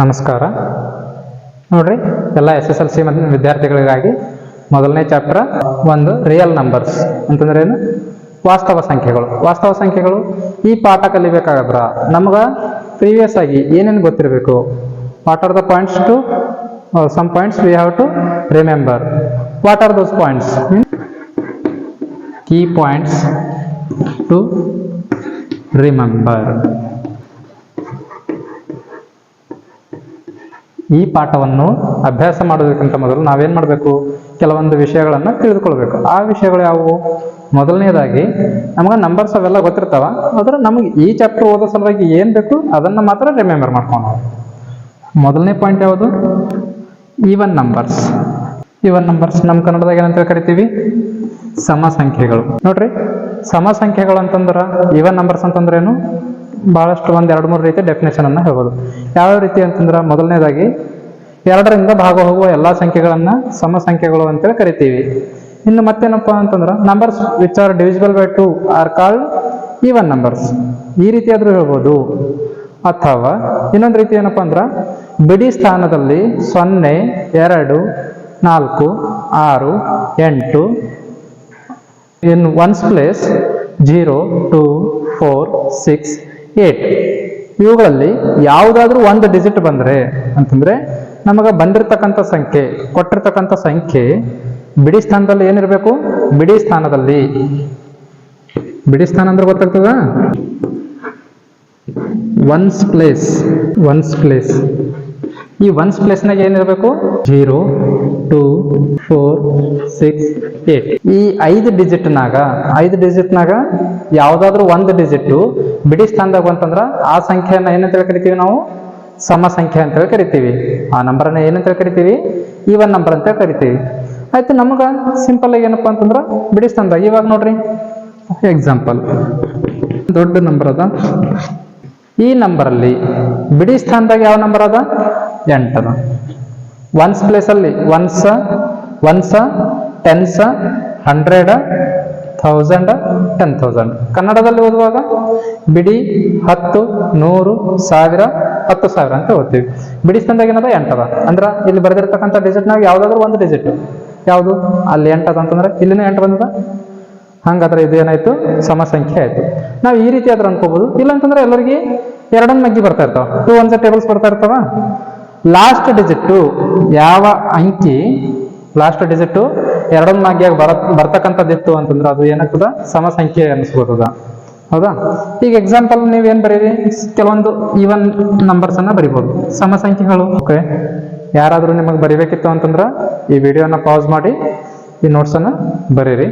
ನಮಸ್ಕಾರ. ನೋಡ್ರಿ, ಎಲ್ಲ SSLC ವಿದ್ಯಾರ್ಥಿಗಳಿಗಾಗಿ ಮೊದಲನೇ ಚಾಪ್ಟರ್ ಒಂದು ರಿಯಲ್ ನಂಬರ್ಸ್ ಅಂತಂದ್ರೆ ಏನು, ವಾಸ್ತವ ಸಂಖ್ಯೆಗಳು. ವಾಸ್ತವ ಸಂಖ್ಯೆಗಳು ಈ ಪಾಠ ಕಲಿಬೇಕಾದ್ರ ನಮ್ಗೆ ಪ್ರೀವಿಯಸ್ ಆಗಿ ಏನೇನು ಗೊತ್ತಿರಬೇಕು, what are the points to some points we have to remember. What are those points? Key points to remember. ಈ ಪಾಠವನ್ನು ಅಭ್ಯಾಸ ಮಾಡೋದಕ್ಕಿಂತ ಮೊದಲು ನಾವೇನು ಮಾಡಬೇಕು, ಕೆಲವೊಂದು ವಿಷಯಗಳನ್ನು ತಿಳಿದುಕೊಳ್ಬೇಕು. ಆ ವಿಷಯಗಳು ಯಾವುವು? ಮೊದಲನೇದಾಗಿ ನಮ್ಗೆ ನಂಬರ್ಸ್ ಅವೆಲ್ಲ ಗೊತ್ತಿರ್ತಾವ, ಆದ್ರೆ ನಮಗೆ ಈ ಚಾಪ್ಟರ್ ಓದೋ ಸಲುವಾಗಿ ಏನು ಬೇಕು ಅದನ್ನು ಮಾತ್ರ ರಿಮೆಂಬರ್ ಮಾಡ್ಕೊಂಡು. ಮೊದಲನೇ ಪಾಯಿಂಟ್ ಯಾವುದು? Even numbers. ಈವನ್ ನಂಬರ್ಸ್ ನಮ್ಮ ಕನ್ನಡದಾಗ ಏನಂತ ಕರಿತೀವಿ? ಸಮ ಸಂಖ್ಯೆಗಳು. ನೋಡ್ರಿ, ಸಮ ಸಂಖ್ಯೆಗಳು ಅಂತಂದ್ರೆ ಈವನ್ ನಂಬರ್ಸ್ ಅಂತಂದ್ರೆ ಏನು? ಬಹಳಷ್ಟು ಒಂದು 2-3 ರೀತಿಯ ಡೆಫಿನೇಷನ್ ಅನ್ನ ಹೇಳ್ಬೋದು. ಯಾವ ರೀತಿ ಅಂತಂದ್ರೆ, ಮೊದಲನೇದಾಗಿ 2ರಿಂದ ಭಾಗ ಹೋಗುವ ಎಲ್ಲಾ ಸಂಖ್ಯೆಗಳನ್ನ ಸಮ ಸಂಖ್ಯೆಗಳು ಅಂತೇಳಿ ಕರಿತೀವಿ. ಇನ್ನು ಮತ್ತೇನಪ್ಪಾ ಅಂತಂದ್ರೆ, numbers which are divisible by 2 are called even numbers. ಈ ರೀತಿ ಆದ್ರೂ ಹೇಳ್ಬೋದು. ಅಥವಾ ಇನ್ನೊಂದು ರೀತಿ ಏನಪ್ಪಾ ಅಂದ್ರ, ಬಿಡಿ ಸ್ಥಾನದಲ್ಲಿ 0, 2, 4, 6, 8, ಇನ್ ಒನ್ಸ್ ಪ್ಲೇಸ್ 0, 2, 4, 6, 8. ಇವುಗಳಲ್ಲಿ ಯಾವುದಾದ್ರೂ ಒಂದು ಡಿಜಿಟ್ ಬಂದ್ರೆ ಅಂತಂದ್ರೆ ನಮಗೆ ಬಂದಿರತಕ್ಕಂಥ ಸಂಖ್ಯೆ, ಕೊಟ್ಟಿರ್ತಕ್ಕಂಥ ಸಂಖ್ಯೆ ಬಿಡಿ ಸ್ಥಾನದಲ್ಲಿ ಏನಿರಬೇಕು? ಬಿಡಿ ಸ್ಥಾನದಲ್ಲಿ. ಬಿಡಿ ಸ್ಥಾನ ಅಂದ್ರೆ ಗೊತ್ತಾಗ್ತದ? Once place. Once place. ಈ ಒನ್ಸ್ ಪ್ಲೇಸ್ನಾಗ ಏನಿರಬೇಕು? 0, 2, 4, 6, 8. ಈ 5 ಡಿಜಿಟ್ನಾಗ ಯಾವ್ದಾದ್ರು ಒಂದು ಡಿಜಿಟ್ ಬಿಡಿ ಸ್ಥಾನದಾಗ ಬಂತಂದ್ರ ಆ ಸಂಖ್ಯೆಯನ್ನ ಏನಂತ ಕರಿತೀವಿ ನಾವು? ಸಮ ಸಂಖ್ಯೆ ಅಂತೇಳಿ ಕರಿತೀವಿ. ಆ ನಂಬರ್ನ ಏನಂತ ಕರಿತೀವಿ? ಈವನ್ ನಂಬರ್ ಅಂತ ಕರಿತೀವಿ. ಆಯ್ತು, ನಮಗ ಸಿಂಪಲ್ ಆಗಿ ಏನಪ್ಪಾ ಅಂತಂದ್ರ ಬಿಡಿ ಸ್ಥಾನದಾಗ ಇವಾಗ ನೋಡ್ರಿ, ಎಕ್ಸಾಂಪಲ್, ದೊಡ್ಡ ನಂಬರ್ ಅದ. ಈ ನಂಬರಲ್ಲಿ ಬಿಡಿ ಸ್ಥಾನದಾಗ ಯಾವ ನಂಬರ್ ಅದ? 8 ಅದ. ಒನ್ಸ್ ಪ್ಲೇಸ್ ಅಲ್ಲಿ ಒನ್ಸ್, ಟೆನ್ಸ್, 100, 1000, 10,000. ಕನ್ನಡದಲ್ಲಿ ಓದುವಾಗ ಬಿಡಿ 10, 100, 1000, 10,000 ಅಂತ ಓದ್ತೀವಿ. ಬಿಡಿ ಸ್ಥಾನದಾಗ ಏನದ? 8 ಅದ. ಅಂದ್ರ ಇಲ್ಲಿ ಬರೆದಿರ್ತಕ್ಕಂಥ ಡಿಜಿಟ್ನಾಗ ಯಾವ್ದಾದ್ರು ಒಂದು ಡಿಜಿಟ್ ಯಾವುದು? ಅಲ್ಲಿ 8 ಅದ ಅಂತಂದ್ರೆ ಇಲ್ಲಿನೂ 8 ಬಂದದ. ಹಂಗಾದ್ರೆ ಇದು ಏನಾಯ್ತು? ಸಮ ಸಂಖ್ಯೆ ಆಯ್ತು. ನಾವು ಈ ರೀತಿ ಆದ್ರೆ ಅನ್ಕೋಬಹುದು. ಇಲ್ಲ ಅಂತಂದ್ರೆ ಎಲ್ಲರಿಗೆ 2 ಮಗ್ಗಿ ಬರ್ತಾ ಇರ್ತಾವ, 2 1 ಟೇಬಲ್ಸ್ ಬರ್ತಾ ಇರ್ತಾವ. ಲಾಸ್ಟ್ ಡಿಜಿಟ್ ಯಾವ ಅಂಕಿ, ಲಾಸ್ಟ್ ಡಿಜಿಟ್ 2 ಮಗ್ಗಿಯಾಗ ಬರ್ತಕ್ಕಂಥದ್ದಿತ್ತು ಅಂತಂದ್ರೆ ಅದು ಏನಾಗ್ತದ? ಸಮ ಸಂಖ್ಯೆ ಅನಿಸ್ಬೋದದ. ಹೌದಾ? ಈಗ ಎಕ್ಸಾಂಪಲ್ ನೀವೇನ್ ಬರೀರಿ, ಕೆಲವೊಂದು ಈವನ್ ನಂಬರ್ಸ್ ಅನ್ನ ಬರಿಬಹುದು, ಸಮ ಸಂಖ್ಯೆಗಳು. ಓಕೆ, ಯಾರಾದ್ರೂ ನಿಮಗೆ ಬರಿಬೇಕಿತ್ತು ಅಂತಂದ್ರ ಈ ವಿಡಿಯೋನ ಪಾಸ್ ಮಾಡಿ ಈ ನೋಟ್ಸ್ ಅನ್ನ ಬರೀರಿ.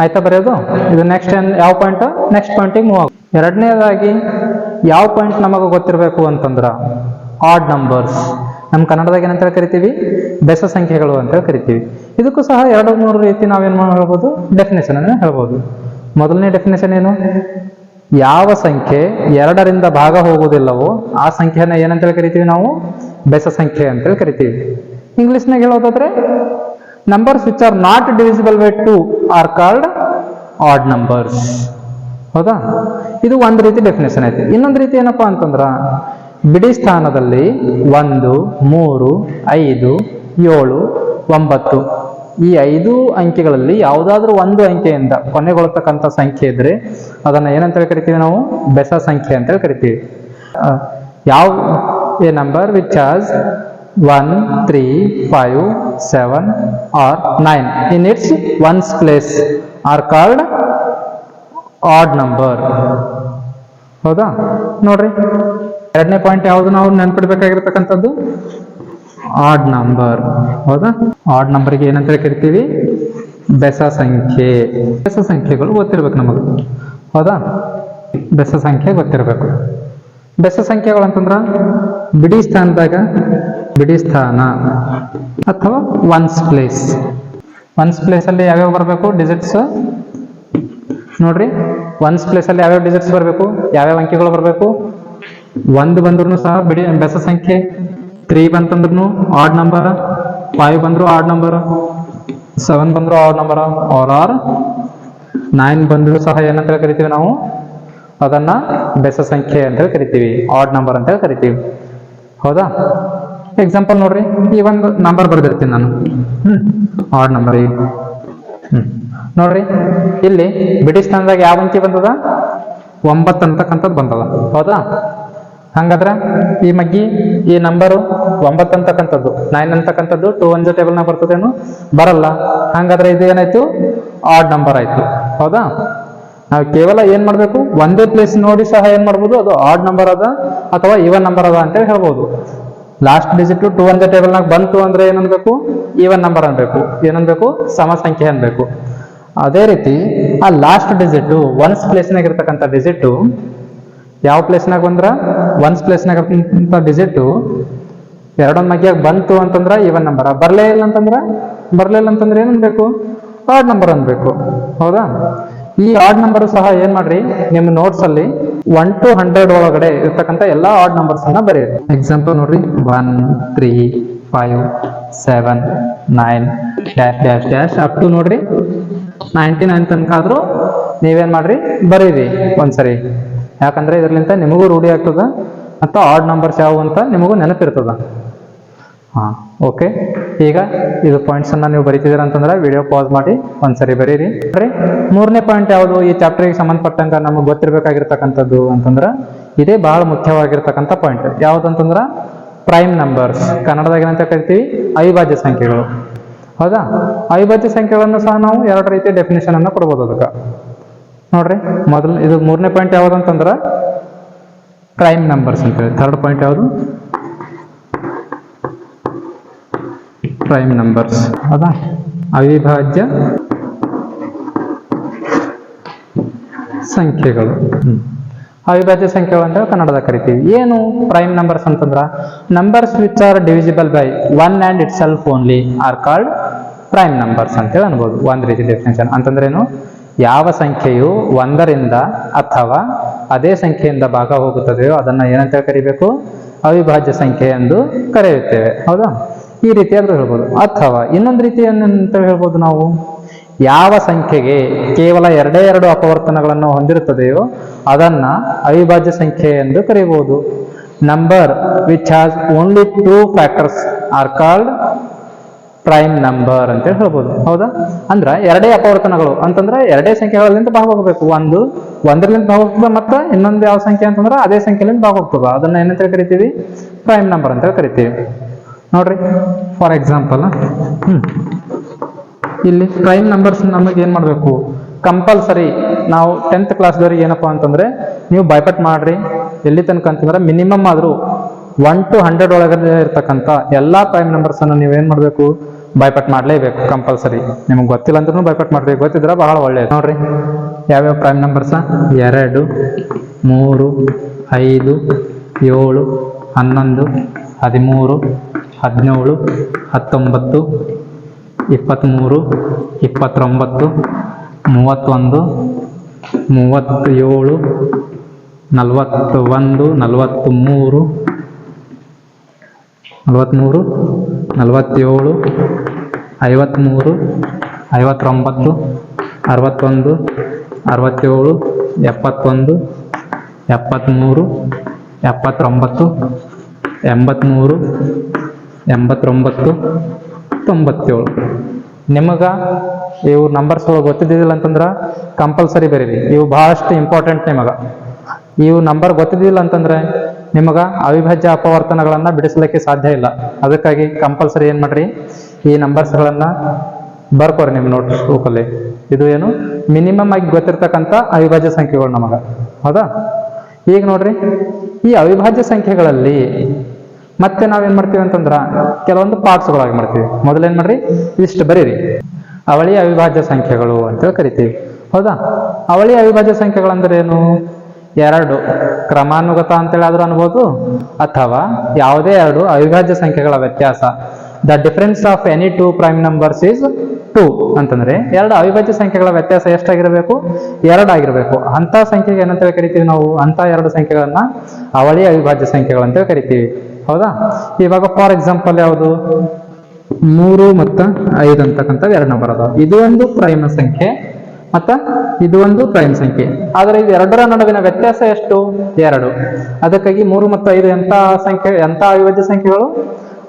ಆಯ್ತಾ ಬರೆಯೋದು? ಇದು ನೆಕ್ಸ್ಟ್ ಯಾವ ಪಾಯಿಂಟ್? ನೆಕ್ಸ್ಟ್ ಪಾಯಿಂಟಿಗೆ ಮೂವ್ ಆಗ. ಎರಡನೇದಾಗಿ ಯಾವ ಪಾಯಿಂಟ್ ನಮಗೆ ಗೊತ್ತಿರಬೇಕು ಅಂತಂದ್ರ ಆಡ್ ನಂಬರ್ಸ್. ನಮ್ಮ ಕನ್ನಡದಾಗ ಏನಂತ ಕರಿತೀವಿ? ಬೆಸ ಸಂಖ್ಯೆಗಳು ಅಂತ ಕರಿತೀವಿ. ಇದಕ್ಕೂ ಸಹ 2-3 ರೀತಿ ನಾವೇನ್ ಹೇಳ್ಬೋದು? ಡೆಫಿನೇಷನ್ ಅನ್ನ ಹೇಳ್ಬೋದು. ಮೊದಲನೇ ಡೆಫಿನೇಷನ್ ಏನು? ಯಾವ ಸಂಖ್ಯೆ 2ರಿಂದ ಭಾಗ ಹೋಗುವುದಿಲ್ಲವೋ ಆ ಸಂಖ್ಯೆಯನ್ನ ಏನಂತ ಕರಿತೀವಿ ನಾವು? ಬೆಸ ಸಂಖ್ಯೆ ಅಂತೇಳಿ ಕರಿತೀವಿ. ಇಂಗ್ಲಿಷ್ನಾಗ ಹೇಳೋದಾದ್ರೆ, numbers which are not divisible by 2 are called add numbers. ಹೌದಾ? ಇದು ಒಂದು ರೀತಿ ಡೆಫಿನೇಷನ್ ಐತಿ. ಇನ್ನೊಂದು ರೀತಿ ಏನಪ್ಪಾ ಅಂತಂದ್ರ, ಬಿಡಿ ಸ್ಥಾನದಲ್ಲಿ 1, 3, 5, 7, 9 ಈ 5 ಅಂಕೆಗಳಲ್ಲಿ ಯಾವುದಾದ್ರೂ ಒಂದು ಅಂಕೆಯಿಂದ ಕೊನೆಗೊಳ್ಳತಕ್ಕಂಥ ಸಂಖ್ಯೆ ಇದ್ರೆ ಅದನ್ನ ಏನಂತ ಕರಿತೀವಿ ನಾವು? ಬೆಸ ಸಂಖ್ಯೆ ಅಂತ ಕರಿತೀವಿ. ಯಾವ A number which as 1, 3, 5, 7 or 9 in its ones place are called odd number. ಹೌದಾ? ನೋಡ್ರಿ, ಎರಡನೇ ಪಾಯಿಂಟ್ ಯಾವುದು ನಾವು ನೆನ್ಪಿಡ್ಬೇಕಾಗಿರ್ತಕ್ಕಂಥದ್ದು? Odd number. ಹೌದಾ? ಆಡ್ ನಂಬರ್ಗೆ ಏನಂತ ಕರಿತೀವಿ? ಬೆಸ ಸಂಖ್ಯೆ. ಬೆಸ ಸಂಖ್ಯೆಗಳು ಗೊತ್ತಿರ್ಬೇಕು ನಮಗೆ. ಹೌದಾ? ಬೆಸ ಸಂಖ್ಯೆ ಗೊತ್ತಿರಬೇಕು. ಬೆಸ ಸಂಖ್ಯೆಗಳು ಅಂತಂದ್ರ ಬಿಡಿ ಸ್ಥಾನದಾಗ, ಬಿಡಿ ಸ್ಥಾನ ಅಥವಾ ಒನ್ಸ್ ಪ್ಲೇಸ್. ಒನ್ಸ್ ಪ್ಲೇಸ್ ಅಲ್ಲಿ ಯಾವ್ಯಾವ ಬರಬೇಕು ಡಿಜಿಟ್ಸ್? ನೋಡ್ರಿ, ಒನ್ಸ್ ಪ್ಲೇಸ್ ಅಲ್ಲಿ ಯಾವ್ಯಾವ ಡಿಜಿಟ್ಸ್ ಬರಬೇಕು? ಯಾವ್ಯಾವ ಅಂಕೆಗಳು ಬರಬೇಕು? 1 ಬಂದ್ರು ಸಹ ಬಿಡಿ ಬೆಸ ಸಂಖ್ಯೆ, 3 ಬಂತಂದ್ರು ಆಡ್ ನಂಬರ್, 5 ಬಂದ್ರು ಆಡ್ ನಂಬರ್, 7 ಬಂದ್ರು ಆಡ್ ನಂಬರ್, ಆರ್ 9 ಬಂದ್ರು ಸಹ ಏನಂತ ಕರಿತೀವಿ ನಾವು? ಅದನ್ನ ಬೆಸ ಸಂಖ್ಯೆ ಅಂತ ಕರಿತೀವಿ, ಆಡ್ ನಂಬರ್ ಅಂತ ಕರಿತೀವಿ. ಹೌದಾ? ಎಕ್ಸಾಂಪಲ್ ನೋಡ್ರಿ, ಈ ಒಂದು ನಂಬರ್ ಬರ್ದಿರ್ತೀನಿ ನಾನು, ಆಡ್ ನಂಬರ್. ನೋಡ್ರಿ, ಇಲ್ಲಿ ಬಿಡಿ ಸ್ಥಾನದಾಗ ಯಾವ ಅಂಕಿ ಬಂದದ? 9 ಅಂತಕ್ಕಂಥದ್ದು ಬಂದದ. ಹೌದಾ? ಹಂಗಾದ್ರೆ ಈ ಮಗ್ಗಿ ಈ ನಂಬರು 9 ಅಂತಕ್ಕಂಥದ್ದು 9 ಅಂತಕ್ಕಂಥದ್ದು 2 1 ಟೇಬಲ್ನಾಗ ಬರ್ತದೇನು? ಬರಲ್ಲ. ಹಂಗಾದ್ರೆ ಇದು ಏನಾಯ್ತು? ಆಡ್ ನಂಬರ್ ಆಯ್ತು. ಹೌದಾ? ನಾವು ಕೇವಲ ಏನ್ ಮಾಡ್ಬೇಕು? ಒಂದೇ ಪ್ಲೇಸ್ ನೋಡಿ ಸಹ ಏನ್ ಮಾಡ್ಬೋದು? ಅದು ಆಡ್ ನಂಬರ್ ಅದ ಅಥವಾ ಈವನ್ ನಂಬರ್ ಅದ ಅಂತೇಳಿ ಹೇಳ್ಬೋದು. ಲಾಸ್ಟ್ ಡಿಜಿಟ್ 2 1 ಟೇಬಲ್ನಾಗ ಬಂತು ಅಂದ್ರೆ ಏನನ್ಬೇಕು? ಈವನ್ ನಂಬರ್ ಅನ್ಬೇಕು. ಏನನ್ಬೇಕು? ಸಮ ಸಂಖ್ಯೆ ಅನ್ಬೇಕು. ಅದೇ ರೀತಿ ಆ ಲಾಸ್ಟ್ ಡಿಜಿಟ್ ಒನ್ಸ್ ಪ್ಲೇಸ್ನಾಗ ಇರ್ತಕ್ಕಂಥ ಡಿಜಿಟ್ ಯಾವ ಪ್ಲೇಸ್ನಾಗ ಬಂದ್ರ? ಒನ್ಸ್ ಪ್ಲೇಸ್ನಾಗ ಇರ್ತಕ್ಕಂಥ ಡಿಜಿಟ್ ಎರಡೊಂದ್ ಮಗ್ಗಿಯಾಗ ಬಂತು ಅಂತಂದ್ರ ಈವನ್ ನಂಬರ್, ಬರ್ಲಿಲ್ಲ ಅಂತಂದ್ರೆ ಏನ್ ಅನ್ಬೇಕು? ಆಡ್ ನಂಬರ್ ಅನ್ಬೇಕು. ಹೌದಾ? ಈ ಆಡ್ ನಂಬರ್ ಸಹ ಏನ್ ಮಾಡ್ರಿ, ನಿಮ್ಮ ನೋಟ್ಸ್ ಅಲ್ಲಿ 1 to 100 ಒಳಗಡೆ ಇರ್ತಕ್ಕಂಥ ಎಲ್ಲಾ ಆಡ್ ನಂಬರ್ಸ್ ಅನ್ನ ಬರೀರಿ. ಎಕ್ಸಾಂಪಲ್ ನೋಡ್ರಿ, 1 3 5 7 9 dash dash dash up to ನೋಡ್ರಿ 99 ತನಕ ಆದ್ರೂ ನೀವೇನ್ ಮಾಡ್ರಿ? ಬರೀರಿ ಒಂದ್ಸರಿ. ಯಾಕಂದ್ರೆ ಇದರ್ಲಿಂತ ನಿಮಗೂ ರೂಢಿ ಆಗ್ತದ ಮತ್ತು ಆಡ್ ನಂಬರ್ಸ್ ಯಾವ ಅಂತ ನಿಮಗೂ ನೆನಪಿರ್ತದ. ಓಕೆ. ಈಗ ಇದು ಪಾಯಿಂಟ್ಸ್ ಅನ್ನ ನೀವು ಬರೀತಿದ್ದೀರ ಅಂತಂದ್ರೆ ವಿಡಿಯೋ ಪಾಸ್ ಮಾಡಿ ಒಂದ್ಸರಿ ಬರೀರಿ. ಮೂರನೇ ಪಾಯಿಂಟ್ ಯಾವುದು? ಈ ಚಾಪ್ಟರ್ಗೆ ಸಂಬಂಧಪಟ್ಟಂಗ ನಮಗೆ ಗೊತ್ತಿರಬೇಕಾಗಿರ್ತಕ್ಕಂಥದ್ದು ಅಂತಂದ್ರ ಇದೇ ಬಹಳ ಮುಖ್ಯವಾಗಿರ್ತಕ್ಕಂಥ ಪಾಯಿಂಟ್. ಯಾವ್ದಂತಂದ್ರ ಪ್ರೈಮ್ ನಂಬರ್ಸ್. ಕನ್ನಡದಾಗ ಏನಂತ ಕರಿತೀವಿ? ಅವಿಭಾಜ್ಯ ಸಂಖ್ಯೆಗಳು. ಹೌದಾ? ಅವಿಭಾಜ್ಯ ಸಂಖ್ಯೆಗಳನ್ನು ಸಹ ನಾವು 2 ರೀತಿಯ ಡೆಫಿನೇಷನ್ ಅನ್ನ ಕೊಡ್ಬೋದು ಅದಕ್ಕೆ. ನೋಡ್ರಿ, ಮೊದಲು ಇದು ಮೂರನೇ ಪಾಯಿಂಟ್ ಯಾವ್ದಂತಂದ್ರ ಪ್ರೈಮ್ ನಂಬರ್ಸ್ ಅಂತ ಹೇಳಿ. ಥರ್ಡ್ ಪಾಯಿಂಟ್ ಯಾವುದು? Prime numbers. ಹೌದಾ? ಅವಿಭಾಜ್ಯ ಸಂಖ್ಯೆಗಳು. ಅವಿಭಾಜ್ಯ ಸಂಖ್ಯೆಗಳು ಅಂತ ಕನ್ನಡದಾಗ ಕರಿತೀವಿ. ಏನು ಪ್ರೈಮ್ ನಂಬರ್ಸ್ ಅಂತಂದ್ರ numbers which are divisible by 1 and itself only are called prime numbers ಅಂತೇಳಿ ಅನ್ಬೋದು. ಒಂದ್ ರೀತಿ ಡೆಫಿನೇಷನ್ ಅಂತಂದ್ರೆ ಏನು? ಯಾವ ಸಂಖ್ಯೆಯು 1ರಿಂದ ಅಥವಾ ಅದೇ ಸಂಖ್ಯೆಯಿಂದ ಭಾಗ ಹೋಗುತ್ತದೆಯೋ ಅದನ್ನ ಏನಂತ ಕರಿಬೇಕು? ಅವಿಭಾಜ್ಯ ಸಂಖ್ಯೆ ಎಂದು ಕರೆಯುತ್ತೇವೆ. ಹೌದಾ? ಈ ರೀತಿಯಾದ್ರೂ ಹೇಳ್ಬೋದು. ಅಥವಾ ಇನ್ನೊಂದು ರೀತಿ ಏನಂತ ಹೇಳ್ಬೋದು ನಾವು, ಯಾವ ಸಂಖ್ಯೆಗೆ ಕೇವಲ 2 ಅಪವರ್ತನಗಳನ್ನು ಹೊಂದಿರುತ್ತದೆಯೋ ಅದನ್ನ ಅವಿಭಾಜ್ಯ ಸಂಖ್ಯೆ ಎಂದು ಕರೆಯಬಹುದು. Number which has only 2 factors are called prime number ಅಂತ ಹೇಳ್ಬೋದು. ಹೌದಾ? ಅಂದ್ರ 2 ಅಪವರ್ತನಗಳು ಅಂತಂದ್ರೆ 2 ಸಂಖ್ಯೆಗಳಿಂದ ಭಾಗ ಹೋಗ್ಬೇಕು. ಒಂದರಿಂದ ಭಾಗ ಹೋಗ್ತದ, ಮತ್ತೆ ಇನ್ನೊಂದು ಯಾವ ಸಂಖ್ಯೆ ಅಂತಂದ್ರೆ ಅದೇ ಸಂಖ್ಯೆಲಿಂದ ಭಾಗ ಹೋಗ್ತದ. ಅದನ್ನ ಏನಂತ ಕರಿತೀವಿ? ಪ್ರೈಮ್ ನಂಬರ್ ಅಂತ ಕರಿತೀವಿ. ನೋಡ್ರಿ, ಫಾರ್ ಎಕ್ಸಾಂಪಲ್ ಇಲ್ಲಿ ಪ್ರೈಮ್ ನಂಬರ್ಸ್ ನಮಗೆ ಏನ್ ಮಾಡ್ಬೇಕು? ಕಂಪಲ್ಸರಿ ನಾವು 10th ಕ್ಲಾಸ್ದವ್ರಿಗೆ ಏನಪ್ಪಾ ಅಂತಂದ್ರೆ ನೀವು ಬೈಪಟ್ ಮಾಡ್ರಿ. ಎಲ್ಲಿ ತನಕ ಅಂತಂದ್ರೆ ಮಿನಿಮಮ್ ಆದ್ರೂ 1 to 100 ಒಳಗಡೆ ಇರ್ತಕ್ಕಂಥ ಎಲ್ಲಾ ಪ್ರೈಮ್ ನಂಬರ್ಸ್ ಅನ್ನು ನೀವೇನ್ ಮಾಡ್ಬೇಕು? ಬೈಪಟ್ ಮಾಡ್ಲೇಬೇಕು ಕಂಪಲ್ಸರಿ. ನಿಮ್ಗೆ ಗೊತ್ತಿಲ್ಲ ಅಂದ್ರೂ ಬೈಪಟ್ ಮಾಡ್ಬೇಕು. ಗೊತ್ತಿದ್ರೆ ಬಹಳ ಒಳ್ಳೇದು. ನೋಡ್ರಿ, ಯಾವ್ಯಾವ ಪ್ರೈಮ್ ನಂಬರ್ಸ್? 2 3 5 7 11 13 17 19 23 29 31 37 41 43 47 53 59 61 61 67 71 73 79 83 89 97. ನಿಮಗ ಇವು ನಂಬರ್ಸ್ ಗೊತ್ತಿದ್ದಿಲ್ಲ ಅಂತಂದ್ರ ಕಂಪಲ್ಸರಿ ಬರೀರಿ. ಇವು ಬಹಳಷ್ಟು ಇಂಪಾರ್ಟೆಂಟ್. ಇವು ನಂಬರ್ ಗೊತ್ತಿದ್ದಿಲ್ಲ ಅಂತಂದ್ರೆ ನಿಮಗ ಅವಿಭಾಜ್ಯ ಅಪವರ್ತನಗಳನ್ನ ಬಿಡಿಸಲಿಕ್ಕೆ ಸಾಧ್ಯ ಇಲ್ಲ. ಅದಕ್ಕಾಗಿ ಕಂಪಲ್ಸರಿ ಏನ್ ಮಾಡ್ರಿ? ಈ ನಂಬರ್ಸ್ ಗಳನ್ನ ಬರ್ಕೋರಿ ನಿಮ್ಮ ನೋಟ್ ಬುಕ್ ಅಲ್ಲಿ. ಇದು ಏನು ಮಿನಿಮಮ್ ಆಗಿ ಗೊತ್ತಿರ್ತಕ್ಕಂಥ ಅವಿಭಾಜ್ಯ ಸಂಖ್ಯೆಗಳು ನಮಗ. ಹೌದಾ? ಈಗ ನೋಡ್ರಿ, ಈ ಅವಿಭಾಜ್ಯ ಸಂಖ್ಯೆಗಳಲ್ಲಿ ಮತ್ತೆ ನಾವೇನ್ ಮಾಡ್ತೀವಿ ಅಂತಂದ್ರ ಕೆಲವೊಂದು ಪಾರ್ಟ್ಸ್ಗಳಾಗಿ ಮಾಡ್ತೀವಿ. ಮೊದಲೇನ್ ಮಾಡ್ರಿ? ಇಷ್ಟು ಬರೀರಿ. ಅವಳಿ ಅವಿಭಾಜ್ಯ ಸಂಖ್ಯೆಗಳು ಅಂತ ಕರಿತೀವಿ. ಹೌದಾ? ಅವಳಿ ಅವಿಭಾಜ್ಯ ಸಂಖ್ಯೆಗಳಂದ್ರೆ ಏನು? 2 ಕ್ರಮಾನುಗತ ಅಂತೇಳಿ ಆದ್ರೂ ಅನ್ಬೋದು, ಅಥವಾ ಯಾವುದೇ 2 ಅವಿಭಾಜ್ಯ ಸಂಖ್ಯೆಗಳ ವ್ಯತ್ಯಾಸ. The difference of any 2 prime numbers is 2 ಅಂತಂದ್ರೆ 2 ಅವಿಭಾಜ್ಯ ಸಂಖ್ಯೆಗಳ ವ್ಯತ್ಯಾಸ ಎಷ್ಟಾಗಿರಬೇಕು? 2 ಆಗಿರ್ಬೇಕು. ಅಂತ ಸಂಖ್ಯೆಗೆ ಏನಂತ ಕರಿತೀವಿ ನಾವು? ಅಂತ 2 ಸಂಖ್ಯೆಗಳನ್ನ ಅವಳಿ ಅವಿಭಾಜ್ಯ ಸಂಖ್ಯೆಗಳಂತ ಕರಿತೀವಿ. ಹೌದಾ? ಇವಾಗ ಫಾರ್ ಎಕ್ಸಾಂಪಲ್ ಯಾವುದು? 3 ಮತ್ತು 5 ಅಂತಕ್ಕಂಥ 2 ನಂಬರ್ ಅದಾವ. ಇದು ಒಂದು ಪ್ರೈಮ್ ಸಂಖ್ಯೆ ಮತ್ತ ಇದು ಒಂದು ಪ್ರೈಮ್ ಸಂಖ್ಯೆ. ಆದರೆ ಇದು ಎರಡರ ನಡುವಿನ ವ್ಯತ್ಯಾಸ ಎಷ್ಟು? 2. ಅದಕ್ಕಾಗಿ 3 ಮತ್ತು 5 ಎಂತ ಅವಿಭಾಜ್ಯ ಸಂಖ್ಯೆಗಳು?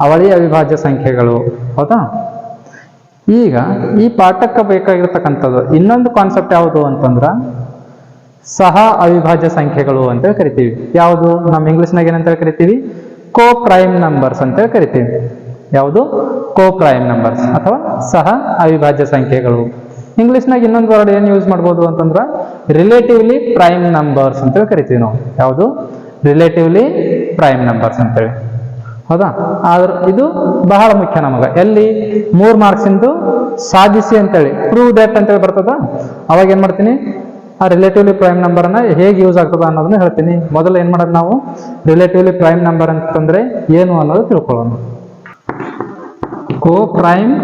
ಅವಳಿ ಅವಿಭಾಜ್ಯ ಸಂಖ್ಯೆಗಳು. ಹೌದಾ? ಈಗ ಈ ಪಾಠಕ್ಕೆ ಬೇಕಾಗಿರ್ತಕ್ಕಂಥದ್ದು ಇನ್ನೊಂದು ಕಾನ್ಸೆಪ್ಟ್ ಯಾವುದು ಅಂತಂದ್ರ ಸಹ ಅವಿಭಾಜ್ಯ ಸಂಖ್ಯೆಗಳು ಅಂತ ಕರಿತೀವಿ. ಯಾವುದು? ನಮ್ಮ ಇಂಗ್ಲಿಷ್ನಾಗ ಏನಂತ ಕರಿತೀವಿ? ಕೋ ಪ್ರೈಮ್ ನಂಬರ್ಸ್ ಅಂತ ಕರಿತೀವಿ. ಯಾವುದು? ಕೋ ಪ್ರೈಮ್ ನಂಬರ್ಸ್ ಅಥವಾ ಸಹ ಅವಿಭಾಜ್ಯ ಸಂಖ್ಯೆಗಳು. ಇಂಗ್ಲಿಷ್ನಾಗ ಇನ್ನೊಂದು ವರ್ಡ್ ಏನು ಯೂಸ್ ಮಾಡ್ಬೋದು ಅಂತಂದ್ರ ರಿಲೇಟಿವ್ಲಿ ಪ್ರೈಮ್ ನಂಬರ್ಸ್ ಅಂತ ಕರಿತೀವಿ ನಾವು. ಯಾವುದು? ರಿಲೇಟಿವ್ಲಿ ಪ್ರೈಮ್ ನಂಬರ್ಸ್ ಅಂತೇಳಿ. ಹೌದಾ? ಆದ್ರೆ ಇದು ಬಹಳ ಮುಖ್ಯ ನಮಗ. ಎಲ್ಲಿ? 3 ಮಾರ್ಕ್ಸ್ ಇಂದು ಸಾಧಿಸಿ ಅಂತೇಳಿ ಪ್ರೂವ್ ದಟ್ ಅಂತೇಳಿ ಬರ್ತದ. ಅವಾಗ ಏನ್ ಮಾಡ್ತೀನಿ? ಆ ರಿಲೇಟಿವ್ಲಿ ಪ್ರೈಮ್ ನಂಬರ್ ಅನ್ನ ಹೇಗೆ ಯೂಸ್ ಆಗ್ತದ ಅನ್ನೋದನ್ನ ಹೇಳ್ತೀನಿ. ಮೊದಲು ಏನ್ ಮಾಡೋದು ನಾವು? ರಿಲೇಟಿವ್ಲಿ ಪ್ರೈಮ್ ನಂಬರ್ ಅಂತಂದ್ರೆ ಏನು ಅನ್ನೋದು ತಿಳ್ಕೊಳ್ಳೋಣ. ಕೋ ಪ್ರೈಮ್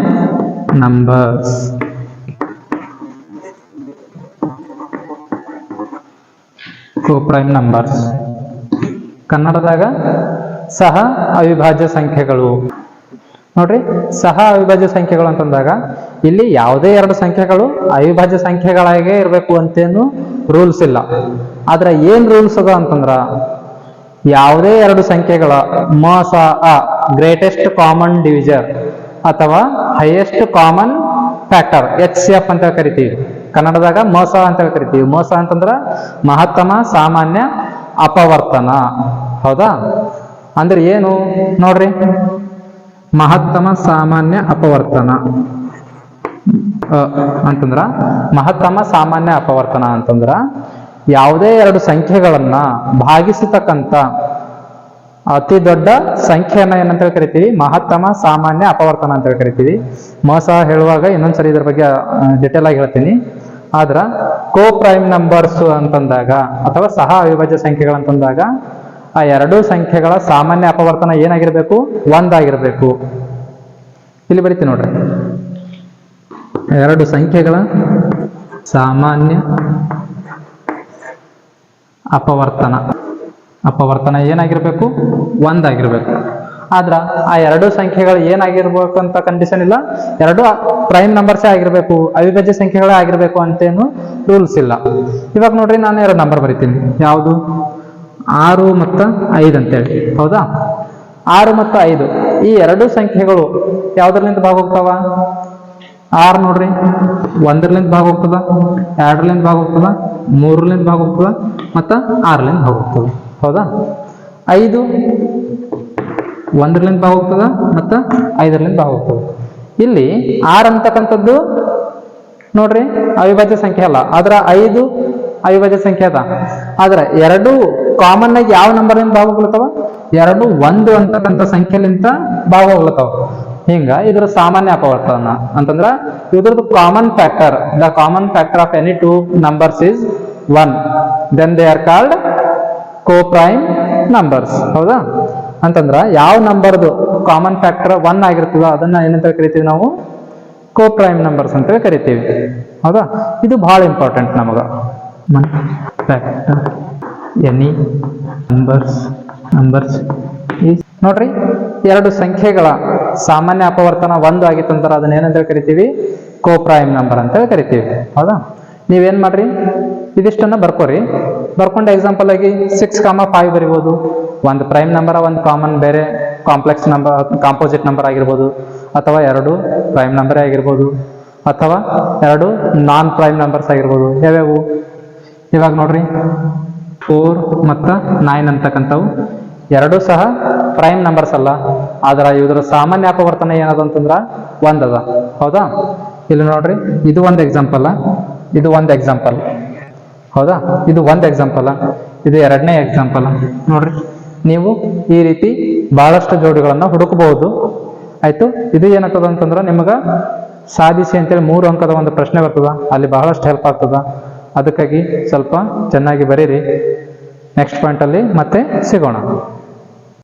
ನಂಬರ್ಸ್. ಕೋ ಪ್ರೈಮ್ ನಂಬರ್ಸ್ ಕನ್ನಡದಾಗ ಸಹ ಅವಿಭಾಜ್ಯ ಸಂಖ್ಯೆಗಳು. ನೋಡ್ರಿ, ಸಹ ಅವಿಭಾಜ್ಯ ಸಂಖ್ಯೆಗಳು ಅಂತಂದಾಗ ಇಲ್ಲಿ ಯಾವುದೇ 2 ಸಂಖ್ಯೆಗಳು ಅವಿಭಾಜ್ಯ ಸಂಖ್ಯೆಗಳಾಗೇ ಇರಬೇಕು ಅಂತೇನು ರೂಲ್ಸ್ ಇಲ್ಲ. ಆದ್ರೆ ಏನ್ ರೂಲ್ಸ್ ಅದ ಅಂತಂದ್ರ ಯಾವುದೇ 2 ಸಂಖ್ಯೆಗಳ ಗ್ರೇಟೆಸ್ಟ್ ಕಾಮನ್ ಡಿವಿಜರ್ ಅಥವಾ ಹೈಯೆಸ್ಟ್ ಕಾಮನ್ ಫ್ಯಾಕ್ಟರ್ HCF ಅಂತ ಕರಿತೀವಿ. ಕನ್ನಡದಾಗ ಮಸ ಅಂತ ಕರಿತೀವಿ. ಮಸ ಅಂತಂದ್ರ ಮಹತ್ತಮ ಸಾಮಾನ್ಯ ಅಪವರ್ತನ. ಹೌದಾ? ಅಂದ್ರೆ ಏನು ನೋಡ್ರಿ, ಮಹತ್ತಮ ಸಾಮಾನ್ಯ ಅಪವರ್ತನ ಅಂತಂದ್ರ ಮಹತ್ತಮ ಸಾಮಾನ್ಯ ಅಪವರ್ತನ ಅಂತಂದ್ರ ಯಾವುದೇ 2 ಸಂಖ್ಯೆಗಳನ್ನ ಭಾಗಿಸತಕ್ಕಂತ ಅತಿ ದೊಡ್ಡ ಸಂಖ್ಯೆಯನ್ನ ಏನಂತ ಕರಿತೀವಿ? ಮಹತ್ತಮ ಸಾಮಾನ್ಯ ಅಪವರ್ತನ ಅಂತ ಕರಿತೀವಿ. ಮೋಸ ಹೇಳುವಾಗ ಇನ್ನೊಂದ್ಸರಿ ಇದ್ರ ಬಗ್ಗೆ ಡಿಟೇಲ್ ಆಗಿ ಹೇಳ್ತೀನಿ. ಆದ್ರ ಕೋ ಪ್ರೈಮ್ ನಂಬರ್ಸ್ ಅಂತಂದಾಗ ಅಥವಾ ಸಹ ಅವಿಭಾಜ್ಯ ಸಂಖ್ಯೆಗಳಂತಂದಾಗ ಆ 2 ಸಂಖ್ಯೆಗಳ ಸಾಮಾನ್ಯ ಅಪವರ್ತನ ಏನಾಗಿರ್ಬೇಕು? 1 ಆಗಿರ್ಬೇಕು. ಇಲ್ಲಿ ಬರೀತೀನಿ ನೋಡ್ರಿ, 2 ಸಂಖ್ಯೆಗಳ ಸಾಮಾನ್ಯ ಅಪವರ್ತನ ಏನಾಗಿರ್ಬೇಕು? 1 ಆಗಿರ್ಬೇಕು. ಆದ್ರ ಆ 2 ಸಂಖ್ಯೆಗಳು ಏನಾಗಿರ್ಬೇಕು ಅಂತ ಕಂಡೀಷನ್ ಇಲ್ಲ. 2 ಪ್ರೈಮ್ ನಂಬರ್ಸೇ ಆಗಿರ್ಬೇಕು, ಅವಿಭಾಜ್ಯ ಸಂಖ್ಯೆಗಳೇ ಆಗಿರ್ಬೇಕು ಅಂತೇನು ರೂಲ್ಸ್ ಇಲ್ಲ. ಇವಾಗ ನೋಡ್ರಿ, ನಾನು 2 ನಂಬರ್ ಬರಿತೀನಿ. ಯಾವುದು? 6 ಮತ್ತು 5 ಅಂತೇಳಿ. ಹೌದಾ? 6 ಮತ್ತು 5 ಈ 2 ಸಂಖ್ಯೆಗಳು ಯಾವ್ದ್ರಲಿಂದ ಭಾಗ ಹೋಗ್ತಾವ? 6 ನೋಡ್ರಿ, 1ರಿಂದ ಭಾಗ ಹೋಗ್ತದ, 2ರಿಂದ ಭಾಗ ಹೋಗ್ತದ, 3ರಿಂದ ಭಾಗ ಹೋಗ್ತದ, ಮತ್ತ 6ರಿಂದ ಭಾಗ ಹೋಗ್ತದ. ಹೌದಾ? 5 1ರಿಂದ ಭಾಗ ಹೋಗ್ತದ ಮತ್ತ 5ರಿಂದ ಭಾಗ ಹೋಗ್ತದ. ಇಲ್ಲಿ 6 ಅಂತಕ್ಕಂಥದ್ದು ನೋಡ್ರಿ ಅವಿಭಾಜ್ಯ ಸಂಖ್ಯೆ ಅಲ್ಲ, ಆದ್ರ 5 ಅವಿಭಾಜ್ಯ ಸಂಖ್ಯೆ ಅದ. ಆದ್ರೆ 2 ಕಾಮನ್ ಆಗಿ ಯಾವ ನಂಬರ್ಲಿಂದ ಭಾಗ ಹೋಗ್ಲತ್ತವ? 2 1 ಅಂತಕ್ಕಂಥ ಸಂಖ್ಯೆಲಿಂದ ಭಾಗ ಹೋಗ್ಲತ್ತವ. ಹಿಂಗ ಇದ್ರ ಸಾಮಾನ್ಯ ಅಪವರ್ತನ ಅಂತಂದ್ರ ಇದ್ರದ್ದು common factor, the common factor of any 2 numbers is 1, then they are called coprime numbers. ಹೌದಾ? ಅಂತಂದ್ರ ಯಾವ ನಂಬರ್ದು ಕಾಮನ್ ಫ್ಯಾಕ್ಟರ್ 1 ಆಗಿರ್ತದ ಅದನ್ನ ಏನಂತ ಕರಿತೀವಿ ನಾವು? ಕೋ ಪ್ರೈಮ್ ನಂಬರ್ಸ್ ಅಂತ ಕರಿತೀವಿ. ಹೌದಾ? ಇದು ಬಹಳ ಇಂಪಾರ್ಟೆಂಟ್ ನಮಗ. ಫ್ಯಾಕ್ಟರ್ ಎನಿ ನಂಬರ್ಸ್ ಈಸ್ ನೋಡ್ರಿ, 2 ಸಂಖ್ಯೆಗಳ ಸಾಮಾನ್ಯ ಅಪವರ್ತನ 1 ಆಗಿತ್ತಂದ್ರೆ ಅದನ್ನ ಏನಂತ ಕರಿತೀವಿ? ಕೋ ಪ್ರೈಮ್ ನಂಬರ್ ಅಂತ ಕರಿತೀವಿ. ಹೌದಾ? ನೀವೇನ್ ಮಾಡ್ರಿ, ಇದಿಷ್ಟನ್ನ ಬರ್ಕೋರಿ. ಬರ್ಕೊಂಡು ಎಕ್ಸಾಂಪಲ್ ಆಗಿ 6,5 ಬರಿಬೋದು. 1 ಪ್ರೈಮ್ ನಂಬರ್, 1 ಕಾಮನ್ ಬೇರೆ ಕಾಂಪ್ಲೆಕ್ಸ್ ನಂಬರ್, ಕಾಂಪೋಸಿಟ್ ನಂಬರ್ ಆಗಿರ್ಬೋದು, ಅಥವಾ 2 ಪ್ರೈಮ್ ನಂಬರ್ ಆಗಿರ್ಬೋದು, ಅಥವಾ 2 ನಾನ್ ಪ್ರೈಮ್ ನಂಬರ್ಸ್ ಆಗಿರ್ಬೋದು. ಯಾವ್ಯಾವು? ಇವಾಗ ನೋಡ್ರಿ, 4 ಮತ್ತು 9 ಅಂತಕ್ಕಂಥವು 2 ಸಹ ಪ್ರೈಮ್ ನಂಬರ್ಸ್ ಅಲ್ಲ, ಆದ್ರೆ ಇದ್ರ ಸಾಮಾನ್ಯ ಅಪವರ್ತನ ಏನದ ಅಂತಂದ್ರ 1 ಅದ. ಹೌದಾ? ಇಲ್ಲಿ ನೋಡ್ರಿ, ಇದು ಒಂದು ಎಕ್ಸಾಂಪಲ್, ಇದು ಒಂದು ಎಕ್ಸಾಂಪಲ್. ಹೌದಾ? ಇದು ಒಂದು ಎಕ್ಸಾಂಪಲ್, ಇದು 2ನೇ ಎಕ್ಸಾಂಪಲ್. ನೋಡ್ರಿ, ನೀವು ಈ ರೀತಿ ಬಹಳಷ್ಟು ಜೋಡಿಗಳನ್ನ ಹುಡುಕಬಹುದು. ಆಯ್ತು? ಇದು ಏನಾಗ್ತದ ಅಂತಂದ್ರ ನಿಮಗ ಸಾಧಿಸಿ ಅಂತೇಳಿ 3 ಅಂಕದ ಒಂದು ಪ್ರಶ್ನೆ ಬರ್ತದ, ಅಲ್ಲಿ ಬಹಳಷ್ಟು ಹೆಲ್ಪ್ ಆಗ್ತದ. ಅದಕ್ಕಾಗಿ ಸ್ವಲ್ಪ ಚೆನ್ನಾಗಿ ಬರೀರಿ. ನೆಕ್ಸ್ಟ್ ಪಾಯಿಂಟ್ ಅಲ್ಲಿ ಮತ್ತೆ ಸಿಗೋಣ.